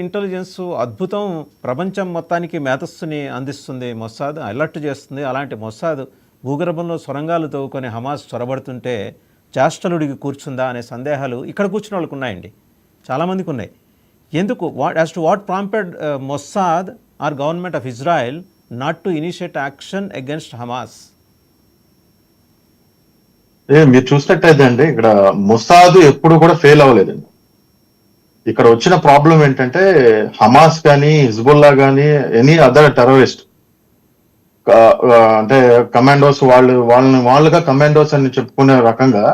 Intelligence అద్భుతం, ప్రపంచం మొత్తానికి మేధస్సుని అందిస్తుంది. మొస్సాద్ అలర్ట్ చేస్తుంది. అలాంటి మొస్సాద్ భూగర్భంలో సొరంగాలు తవ్వుకొని హమాస్ చొరబడుతుంటే చేష్టలుడికి కూర్చుందా అనే సందేహాలు ఇక్కడ కూర్చున్న వాళ్ళకు ఉన్నాయండి, చాలామందికి ఉన్నాయి. ఎందుకు as to what prompted Mossad or government of Israel not to initiate action against Hamas? మీరు చూసినట్టయితే అండి, ఇక్కడ మొసాద్ ఎప్పుడు కూడా ఫెయిల్ అవ్వలేదండి. ఇక్కడ వచ్చిన ప్రాబ్లం ఏంటంటే హమాస్ కానీ హిజ్బుల్లా కానీ ఎనీ అదర్ టెర్రరిస్ట్ అంటే కమాండోస్ వాళ్ళుగా కమాండోస్ అని చెప్పుకునే రకంగా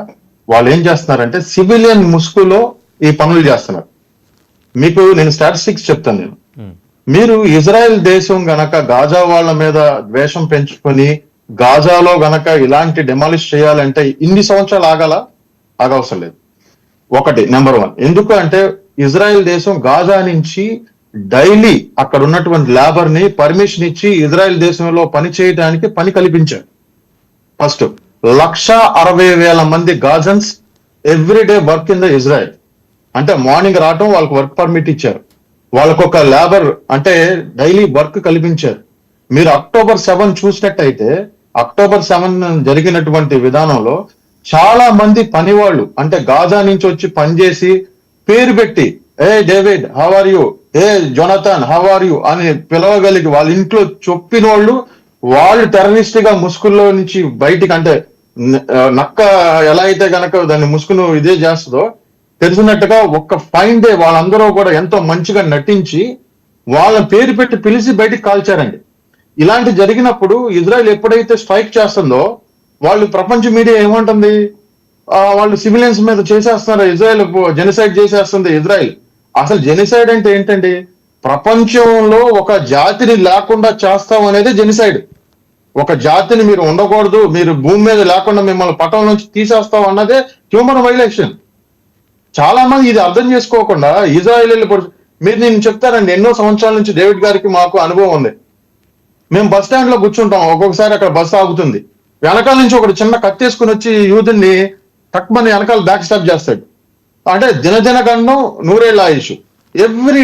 వాళ్ళు ఏం చేస్తున్నారంటే సివిలియన్ ముసుగులో ఈ పనులు చేస్తున్నారు. మీకు నేను స్టాటిస్టిక్స్ చెప్తాను. మీరు ఇజ్రాయెల్ దేశం గనక గాజా వాళ్ళ మీద ద్వేషం పెంచుకొని గాజాలో గనక ఇలాంటి డెమాలిష్ చేయాలంటే ఇన్ని సంవత్సరాలు ఆగవసరం లేదు. ఒకటి నెంబర్ 1. ఎందుకు అంటే ఇజ్రాయెల్ దేశం గాజా నుంచి డైలీ అక్కడ ఉన్నటువంటి లేబర్ ని పర్మిషన్ ఇచ్చి ఇజ్రాయెల్ దేశంలో పని చేయడానికి పని కల్పించారు. ఫస్ట్ 160,000 మంది Gazans everyday work in the Israel. అంటే మార్నింగ్ రావటం, వాళ్ళకి వర్క్ పర్మిట్ ఇచ్చారు, వాళ్ళకు ఒక లేబర్ అంటే డైలీ వర్క్ కల్పించారు. మీరు October 7 చూసినట్టయితే October 7 జరిగినటువంటి విధానంలో చాలా మంది పని వాళ్ళు అంటే గాజా నుంచి వచ్చి పనిచేసి పేరు పెట్టి hey David how are you, hey Jonathan how are you అని పిలవగలిగి వాళ్ళ ఇంట్లో చొప్పిన వాళ్ళు టెర్రరిస్ట్ గా ముసుగుల్లో నుంచి బయటికి, అంటే నక్క ఎలా అయితే గనక దాన్ని ముసుగును ఇదే చేస్తుందో తెలిసినట్టుగా ఒక్క ఫైన్ డే వాళ్ళందరూ కూడా ఎంతో మంచిగా నటించి వాళ్ళ పేరు పెట్టి పిలిచి బయటికి కాల్చారండి. ఇలాంటి జరిగినప్పుడు ఇజ్రాయెల్ ఎప్పుడైతే స్ట్రైక్ చేస్తుందో వాళ్ళు ప్రపంచ మీడియా ఏమంటుంది, వాళ్ళు సివిలియన్స్ మీద చేసేస్తున్నారు, ఇజ్రాయెల్ జెనసైడ్ చేసేస్తుంది ఇజ్రాయెల్. అసలు జెనసైడ్ అంటే ఏంటండి? ప్రపంచంలో ఒక జాతిని లేకుండా చేస్తాం అనేది జెనసైడ్. ఒక జాతిని మీరు ఉండకూడదు, మీరు భూమి మీద లేకుండా మిమ్మల్ని పటం నుంచి తీసేస్తాం అన్నదే హ్యూమన్ వైలేషన్. చాలా మంది ఇది అర్థం చేసుకోకుండా ఇజ్రాయెల్ మీరు నేను చెప్తారండి, ఎన్నో సంవత్సరాల నుంచి డేవిడ్ గారికి మాకు అనుభవం ఉంది. మేము బస్ స్టాండ్ లో కూర్చుంటాం, ఒక్కొక్కసారి అక్కడ బస్సు ఆగుతుంది, వెనకాల నుంచి ఒకటి చిన్న కత్తేసుకుని వచ్చి యూదుని తక్కువని వెనకాల బ్యాక్ స్టాప్ చేస్తాడు. అంటే దినదిన గండం నూరేళ్ల ఆయుష్. ఎవ్రీ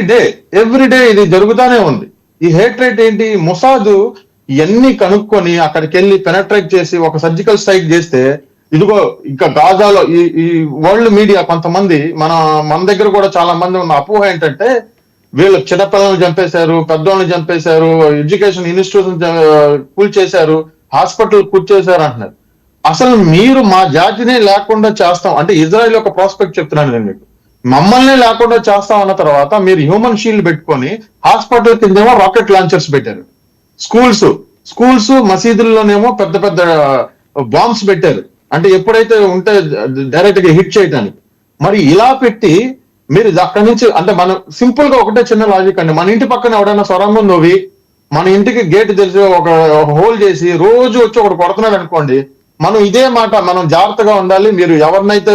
డే ఇది జరుగుతానే ఉంది. ఈ హేట్ రేట్ ఏంటి? మొసాద్ ఇవన్నీ కనుక్కొని అక్కడికి వెళ్ళి పెనట్రేట్ చేసి ఒక సర్జికల్ స్ట్రైక్ చేస్తే ఇదిగో ఇంకా గాజాలో ఈ వరల్డ్ మీడియా కొంతమంది మన దగ్గర కూడా చాలా మంది ఉన్న అపోహ ఏంటంటే వీళ్ళు చిన్నపిల్లలను చంపేశారు, పెద్దోళ్ళని చంపేశారు, ఎడ్యుకేషన్ ఇన్స్టిట్యూషన్ కూల్చేశారు, హాస్పిటల్ కూల్చేశారు అంటున్నారు. అసలు మీరు మా జాతినే లేకుండా చేస్తాం అంటే ఇజ్రాయెల్ ఒక ప్రాస్పెక్ట్ చెప్తున్నాను నేను మీకు, మమ్మల్ని లేకుండా చేస్తాం అన్న తర్వాత మీరు హ్యూమన్ షీల్డ్ పెట్టుకొని హాస్పిటల్ కిందేమో రాకెట్ లాంచర్స్ పెట్టారు, స్కూల్స్ మసీదుల్లోనేమో పెద్ద పెద్ద బాంబ్స్ పెట్టారు, అంటే ఎప్పుడైతే ఉంటే డైరెక్ట్ గా హిట్ చేయడానికి. మరి ఇలా పెట్టి మీరు అక్కడి నుంచి అంటే మనం సింపుల్ గా ఒకటే చిన్న లాజిక్ అండి, మన ఇంటి పక్కన ఎవడైనా సొరంగం తవ్వి మన ఇంటికి గేట్ తెలిసి ఒక హోల్ చేసి రోజు వచ్చి ఒకటి కొడుతున్నాడు అనుకోండి, మనం ఇదే మాట మనం జాగ్రత్తగా ఉండాలి. మీరు ఎవరినైతే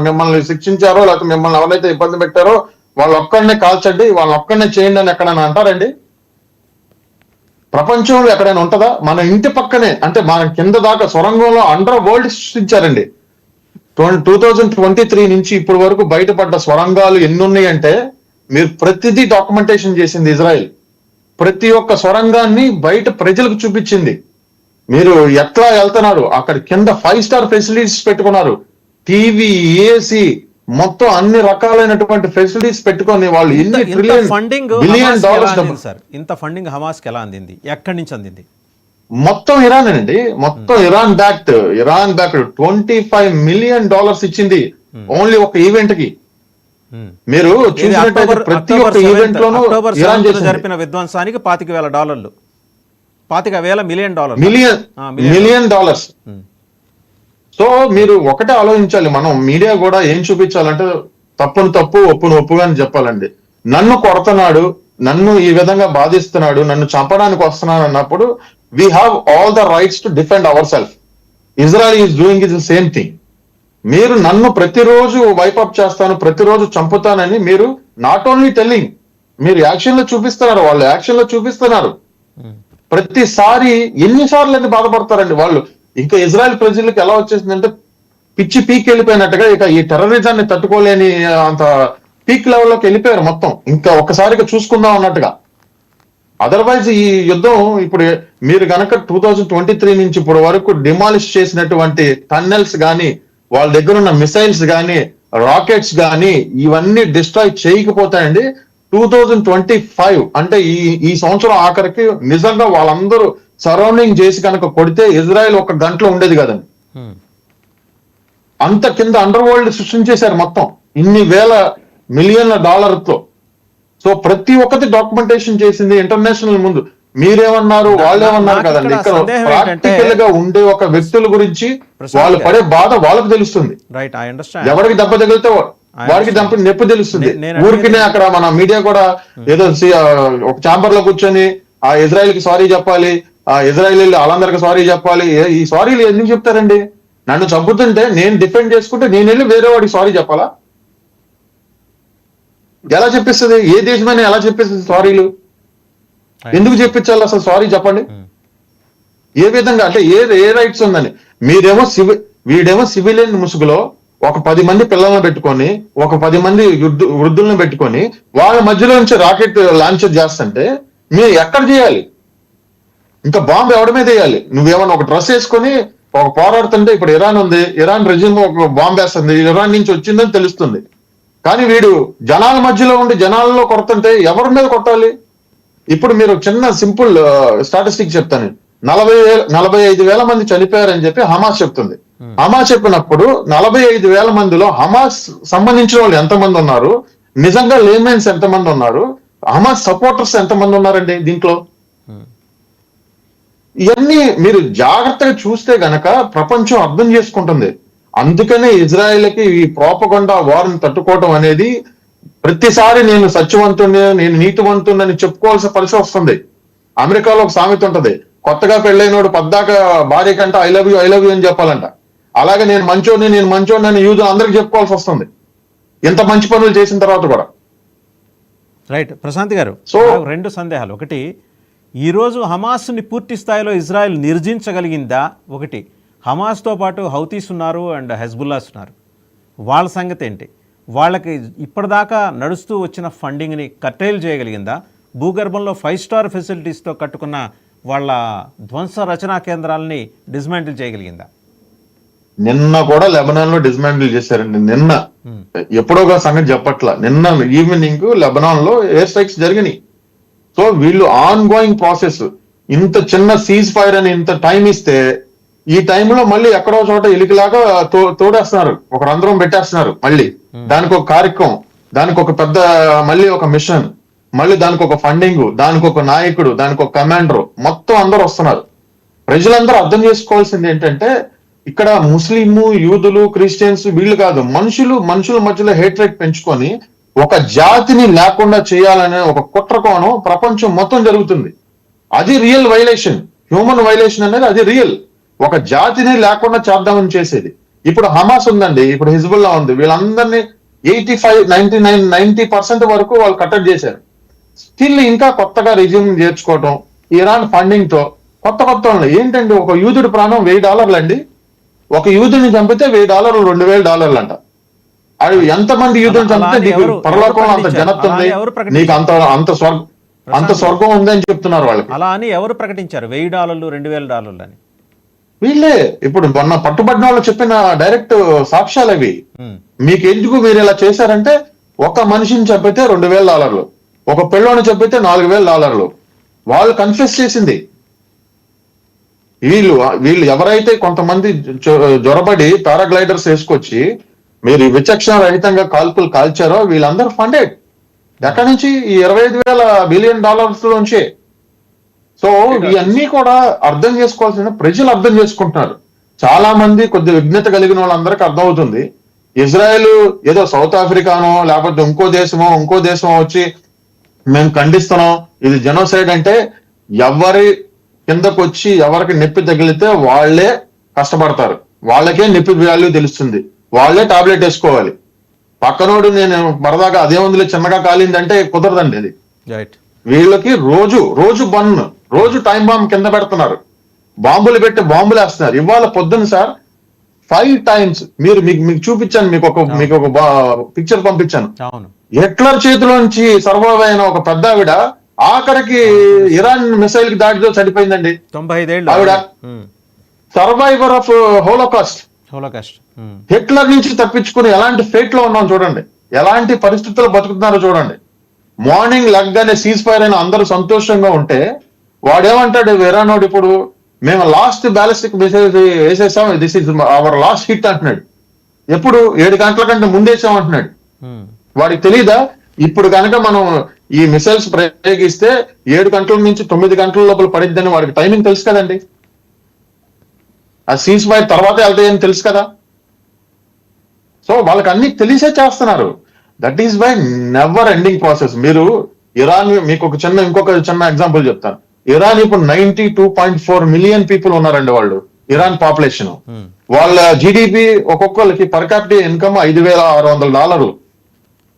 మిమ్మల్ని శిక్షించారో లేకపోతే మిమ్మల్ని ఎవరైతే ఇబ్బంది పెట్టారో వాళ్ళు ఒక్కడనే కాల్చండి, వాళ్ళని ఒక్కడనే చేయండి అని ఎక్కడైనా అంటారండి? ప్రపంచంలో ఎక్కడైనా ఉంటుందా? మన ఇంటి పక్కనే అంటే మన కింద దాకా సొరంగంలో అండర్ వరల్డ్ సృష్టించారండి. 2023 నుంచి ఇప్పటి వరకు బయటపడ్డ స్వరంగాలు ఎన్ని ఉన్నాయంటే మీరు ప్రతిదీ డాక్యుమెంటేషన్ చేసింది ఇజ్రాయెల్. ప్రతి ఒక్క సొరంగాన్ని బయట ప్రజలకు చూపించింది. మీరు ఎట్లా వెళ్తున్నారు అక్కడ కింద 5 స్టార్ ఫెసిలిటీస్ పెట్టుకున్నారు, టీవీ, ఏసీ, మొత్తం అన్ని రకాలైనటువంటి ఫెసిలిటీస్ పెట్టుకొని వాళ్ళు ఎన్ని బిలియన్ డాలర్స్. ఇంత ఫండింగ్ హమాస్ కి ఎలా అందింది? ఎక్కడి నుంచి అందింది? మొత్తం ఇరాన్ అండి, మొత్తం ఇరాన్ బ్యాక్డ్ $25 మిలియన్ ఇచ్చింది ఓన్లీ ఒక ఈవెంట్ కి. మీరు చూసినట్టయితే ప్రతి ఒక్క ఈవెంట్ లోనూ ఇరాన్ జరిపిన విధ్వంసానికి $25,000 మిలియన్ డాలర్స్. సో మీరు ఒకటే ఆలోచించాలి, మనం మీడియా కూడా ఏం చూపించాలంటే తప్పును తప్పు, ఒప్పును ఒప్పుగా అని చెప్పాలండి. నన్ను కొడుతున్నాడు, నన్ను ఈ విధంగా బాధిస్తున్నాడు, నన్ను చంపడానికి వస్తున్నాడు అన్నప్పుడు we have all the rights to defend ourselves. Israel is doing the same thing. మీరు నన్ను ప్రతిరోజు వైపప్ చేస్తాను, ప్రతిరోజు చంపుతానని మీరు నాట్ ఓన్లీ టెల్లింగ్, మీరు యాక్షన్ లో చూపిస్తున్నారు, వాళ్ళు యాక్షన్ లో చూపిస్తున్నారు. ప్రతిసారి ఎన్నిసార్లు అని బాధపడతారండి వాళ్ళు. ఇంకా ఇజ్రాయెల్ ప్రజలకు ఎలా వచ్చేసిందంటే పిచ్చి పీకి వెళ్ళిపోయినట్టుగా ఇక ఈ టెర్రరిజాన్ని తట్టుకోలేని అంత పీక్ లెవెల్లోకి వెళ్ళిపోయారు మొత్తం. ఇంకా ఒక్కసారిగా చూసుకుందాం అన్నట్టుగా. అదర్వైజ్ ఈ యుద్ధం ఇప్పుడు మీరు గనక 2023 నుంచి ఇప్పుడు వరకు డిమాలిష్ చేసినటువంటి టన్నెల్స్ గానీ, వాళ్ళ దగ్గర ఉన్న మిసైల్స్ గానీ, రాకెట్స్ గానీ ఇవన్నీ డిస్ట్రాయ్ చేయకపోతాయండి 2025 అంటే ఈ సంవత్సరం ఆఖరికి నిజంగా వాళ్ళందరూ సరౌండింగ్ చేసి కనుక కొడితే ఇజ్రాయెల్ ఒక గంటలో ఉండేది కదండి. అంత కింద అండర్ వరల్డ్ సృష్టించేశారు మొత్తం ఇన్ని వేల మిలియన్ల డాలర్తో. సో ప్రతి ఒక్కటి డాక్యుమెంటేషన్ చేసింది ఇంటర్నేషనల్ ముందు. మీరేమన్నారు వాళ్ళేమన్నారు కదండి. ఇక్కడ ప్రాక్టికల్ గా ఉండే ఒక వ్యక్తుల గురించి వాళ్ళు పడే బాధ వాళ్ళకి తెలుస్తుంది. Right, I understand. ఎవరికి దెబ్బ తగిలితే వారికి నొప్పి తెలుస్తుంది. ఊరికినే అక్కడ మన మీడియా కూడా ఏదో ఒక ఛాంబర్ లో కూర్చొని ఆ ఇజ్రాయెల్ కి సారీ చెప్పాలి, ఆ ఇజ్రాయెల్ వాళ్ళందరికి సారీ చెప్పాలి. ఈ సారీలు ఎందుకు చెప్తారండి? నన్ను చంపుతుంటే నేను డిఫెండ్ చేసుకుంటే నేను వెళ్ళి వేరే వాడికి సారీ చెప్పాలా? ఎలా చెప్పిస్తుంది? ఏ దేశమైనా ఎలా చెప్పిస్తుంది సారీలు? ఎందుకు చెప్పించాలి అసలు సారీ చెప్పండి? ఏ విధంగా అంటే ఏ రైట్స్ ఉందని? వీడేమో సివిలియన్ ముసుగులో ఒక 10 మంది పిల్లలను పెట్టుకొని, ఒక 10 మంది వృద్ధులను పెట్టుకొని వాళ్ళ మధ్యలో నుంచి రాకెట్ లాంచర్ చేస్తుంటే మీరు ఎక్కడ చేయాలి? ఇంకా బాంబు ఎవడి మీద వేయాలి? నువ్వేమన్నా ఒక డ్రెస్ వేసుకొని ఒక పోరాడుతుంటే, ఇప్పుడు ఇరాన్ ఉంది, ఇరాన్ రెజిమ్ ఒక బాంబు వేస్తుంది, ఇరాన్ నుంచి వచ్చిందని తెలుస్తుంది. కానీ వీడు జనాల మధ్యలో ఉండి జనాలలో కొడుతుంటే ఎవరి మీద కొట్టాలి? ఇప్పుడు మీరు చిన్న సింపుల్ స్టాటిస్టిక్ చెప్తాను. 45,000 మంది చనిపోయారని చెప్పి హమాస్ చెప్తుంది. హమాస్ చెప్పినప్పుడు 45,000 మందిలో హమాస్ సంబంధించిన వాళ్ళు ఎంతమంది ఉన్నారు, నిజంగా లేమెన్స్ ఎంతమంది ఉన్నారు, హమాస్ సపోర్టర్స్ ఎంతమంది ఉన్నారండి దీంట్లో? ఇవన్నీ మీరు జాగ్రత్తగా చూస్తే గనక ప్రపంచం అర్థం చేసుకుంటుంది. అందుకనే ఇజ్రాయెల్కి ఈ ప్రోపగండా వార్ని తట్టుకోవడం అనేది ప్రతిసారి నేను సత్యవంతుని, నేను నీతివంతుని చెప్పుకోవాల్సిన పరిస్థితి వస్తుంది. అమెరికాలో ఒక సామెత ఉంటది, కొత్తగా పెళ్ళైనోడు పద్దాక భార్య కంటే ఐ లవ్ యూ అని చెప్పాలంట. అలాగే నేను మంచోడిని అని యూజ్ అందరికి చెప్పుకోవాల్సి వస్తుంది ఇంత మంచి పనులు చేసిన తర్వాత కూడా. రైట్ ప్రశాంత్ గారు, రెండు సందేహాలు. ఒకటి, ఈరోజు హమాస్ని పూర్తి స్థాయిలో ఇజ్రాయెల్ నిర్జించగలిగిందా? ఒకటి, హమాస్తో పాటు హౌతీస్ ఉన్నారు అండ్ హెజ్బుల్లాస్ ఉన్నారు, వాళ్ళ సంగతి ఏంటి? వాళ్ళకి ఇప్పటిదాకా నడుస్తూ వచ్చిన ఫండింగ్ని కట్టేలు చేయగలిగిందా? భూగర్భంలో 5 స్టార్ ఫెసిలిటీస్తో కట్టుకున్న వాళ్ళ ధ్వంస రచనా కేంద్రాలని డిస్మాంటిల్ చేయగలిగిందా? నిన్న కూడా లెబనాన్ లో డిస్మాంటిల్ చేశారండి. నిన్న ఎప్పుడో ఒక సంగతి చెప్పట్లా, నిన్న ఈవినింగ్ లెబనాన్ లో ఎయిర్ స్ట్రైక్స్ జరిగినాయి. సో వీళ్ళు ఆన్ గోయింగ్ ప్రాసెస్. ఇంత చిన్న సీజ్ ఫైర్ అని ఇంత టైం ఇస్తే ఈ టైంలో మళ్ళీ ఎక్కడో చోట ఎలికలాగా తోడేస్తున్నారు, ఒక రంధ్రం పెట్టేస్తున్నారు. మళ్ళీ దానికి ఒక కార్యక్రమం, దానికి ఒక పెద్ద మళ్ళీ ఒక మిషన్, మళ్ళీ దానికి ఒక ఫండింగ్, దానికి ఒక నాయకుడు, దానికి ఒక కమాండర్, మొత్తం అందరూ వస్తున్నారు. ప్రజలందరూ అర్థం చేసుకోవాల్సింది ఏంటంటే ఇక్కడ ముస్లింలు, యూదులు, క్రిస్టియన్స్ వీళ్ళు కాదు, మనుషుల మధ్యలో హేట్రేట్ పెంచుకొని ఒక జాతిని లేకుండా చేయాలనే ఒక కుట్రకోణం ప్రపంచం మొత్తం జరుగుతుంది. అది రియల్ వైలేషన్, హ్యూమన్ వైలేషన్ అనేది అది రియల్. ఒక జాతిని లేకుండా చేద్దామని చేసేది. ఇప్పుడు హమాస్ ఉందండి, ఇప్పుడు హిజ్బుల్లా ఉంది, వీళ్ళందరినీ 90% వరకు వాళ్ళు కట్టడి చేశారు. స్టిల్ ఇంకా కొత్తగా రిజ్యూమ్ చేర్చుకోవటం, ఇరాన్ ఫండింగ్ తో కొత్త ఏంటండి? ఒక యూదుడి ప్రాణం $1000 అండి. ఒక యూదుని చంపితే $1000, $2000 అంట. అది ఎంతమంది యూదుని చంపితే నీకు పరలోకంలో అంత ఘనత ఉంది, నీకు అంత స్వర్గం ఉంది అని చెప్తున్నారు వాళ్ళకి. అలా అని ఎవరు ప్రకటించారు $1000, $2000 అని? వీళ్ళే ఇప్పుడు మొన్న పట్టుబడిన వాళ్ళు చెప్పిన డైరెక్ట్ సాక్ష్యాలు అవి. మీకు ఎందుకు మీరు ఇలా చేశారంటే, ఒక మనిషిని చంపితే $2000, ఒక పిల్లోని చంపితే $4000 వాళ్ళు కన్ఫెస్ చేసింది. వీళ్ళు ఎవరైతే కొంతమంది జ్వరబడి పారాగ్లైడర్స్ వేసుకొచ్చి మీరు విచక్షణ రహితంగా కాల్పులు కాల్చారో వీళ్ళందరూ ఫండెడ్. ఎక్కడి నుంచి? ఈ $25,000 బిలియన్ నుంచే. సో ఇవన్నీ కూడా అర్థం చేసుకోవాల్సిన ప్రజలు అర్థం చేసుకుంటున్నారు. చాలా మంది కొద్ది విజ్ఞత కలిగిన వాళ్ళందరికీ అర్థమవుతుంది. ఇజ్రాయెల్ ఏదో సౌత్ ఆఫ్రికానో లేకపోతే ఇంకో దేశమో వచ్చి మేము ఖండిస్తున్నాం, ఇది జెనోసైడ్ అంటే, ఎవరి కిందకు వచ్చి ఎవరికి నొప్పి తగిలితే వాళ్లే కష్టపడతారు, వాళ్ళకే నొప్పి వాల్యూ తెలుస్తుంది, వాళ్లే టాబ్లెట్ వేసుకోవాలి. పక్కనోడు నేను బరదాగా అదే ఉందిలే చిన్నగా కాలిందంటే కుదరదండి అది. వీళ్ళకి రోజు టైం బాంబ్ కింద పెడుతున్నారు, బాంబులు పెట్టి బాంబులు వేస్తున్నారు. ఇవాళ పొద్దున్న సార్ 5 times. మీకు చూపించాను, మీకు ఒక పిక్చర్ పంపించాను. అవును. హిట్లర్ చేతిలోంచి సర్వైవ్ అయిన ఒక పెద్ద ఆవిడ ఆఖరికి ఇరాన్ మిసైల్ కి దాడితో చనిపోయిందండి. 95 ఏళ్ళు ఆవిడ సర్వైవర్ ఆఫ్ హోలోకాస్ట్. హిట్లర్ నుంచి తప్పించుకుని ఎలాంటి ఫేట్ లో ఉన్నాం చూడండి, ఎలాంటి పరిస్థితుల్లో బతుకుతున్నారో చూడండి. మార్నింగ్ లెగ్గానే సీజ్ ఫైర్ అయిన అందరూ సంతోషంగా ఉంటే వాడేమంటాడు ఇరానోడు, ఇప్పుడు మేము లాస్ట్ బ్యాలిస్టిక్ మిసైల్ వేసేసాం, this is our last hit అంటున్నాడు. ఎప్పుడు 7 గంటల కంటే ముందేసాం అంటున్నాడు. వాడికి తెలీదా ఇప్పుడు కనుక మనం ఈ మిసైల్స్ ప్రయోగిస్తే 7 గంటల నుంచి 9 గంటల లోపల పడిద్దని వాడికి టైమింగ్ తెలుసు కదండి. ఆ సీజ్ ఫైర్ తర్వాత వెళ్తాయని తెలుసు కదా. సో వాళ్ళకి అన్ని తెలిసే చేస్తున్నారు. That is why never ending process. మీరు ఇరాన్, మీకు ఇంకొక చిన్న ఎగ్జాంపుల్ చెప్తాను. ఇరాన్ ఇప్పుడు 92.4 మిలియన్ పీపుల్ ఉన్నారండి. వాళ్ళు ఇరాన్ పాపులేషన్, వాళ్ళ జీడిపి ఒక్కొక్కరికి పర్ క్యాపిటల్ ఇన్కమ్ $5,600.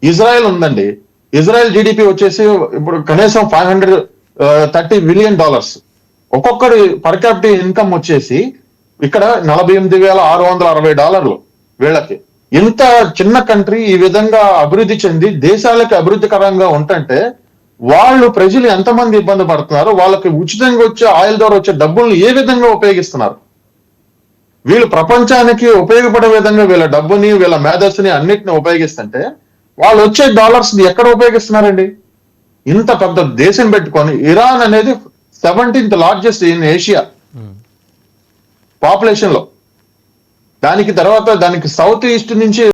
ఇజ్రాయెల్ ఉందండి, ఇజ్రాయెల్ జీడిపి వచ్చేసి ఇప్పుడు కనీసం $530 బిలియన్. ఒక్కొక్కరి పర్ క్యాపిటల్ ఇన్కమ్ వచ్చేసి ఇక్కడ $48,660 వీళ్ళకి. ఇంత చిన్న కంట్రీ ఈ విధంగా అభివృద్ధి చెంది దేశాలకి అభివృద్ధికరంగా ఉంటుంటే వాళ్ళు ప్రజలు ఎంతమంది ఇబ్బంది పడుతున్నారు, వాళ్ళకి ఉచితంగా వచ్చే ఆయిల్ ద్వారా వచ్చే డబ్బుల్ని ఏ విధంగా ఉపయోగిస్తున్నారు. వీళ్ళు ప్రపంచానికి ఉపయోగపడే విధంగా వీళ్ళ డబ్బుని, వీళ్ళ మేధస్సుని అన్నిటిని ఉపయోగిస్తుంటే వాళ్ళు వచ్చే డాలర్స్ ని ఎక్కడ ఉపయోగిస్తున్నారండి. ఇంత పెద్ద దేశం పెట్టుకొని ఇరాన్ అనేది 17th largest in Asia population లో. దానికి తర్వాత దానికి సౌత్ ఈస్ట్ నుంచి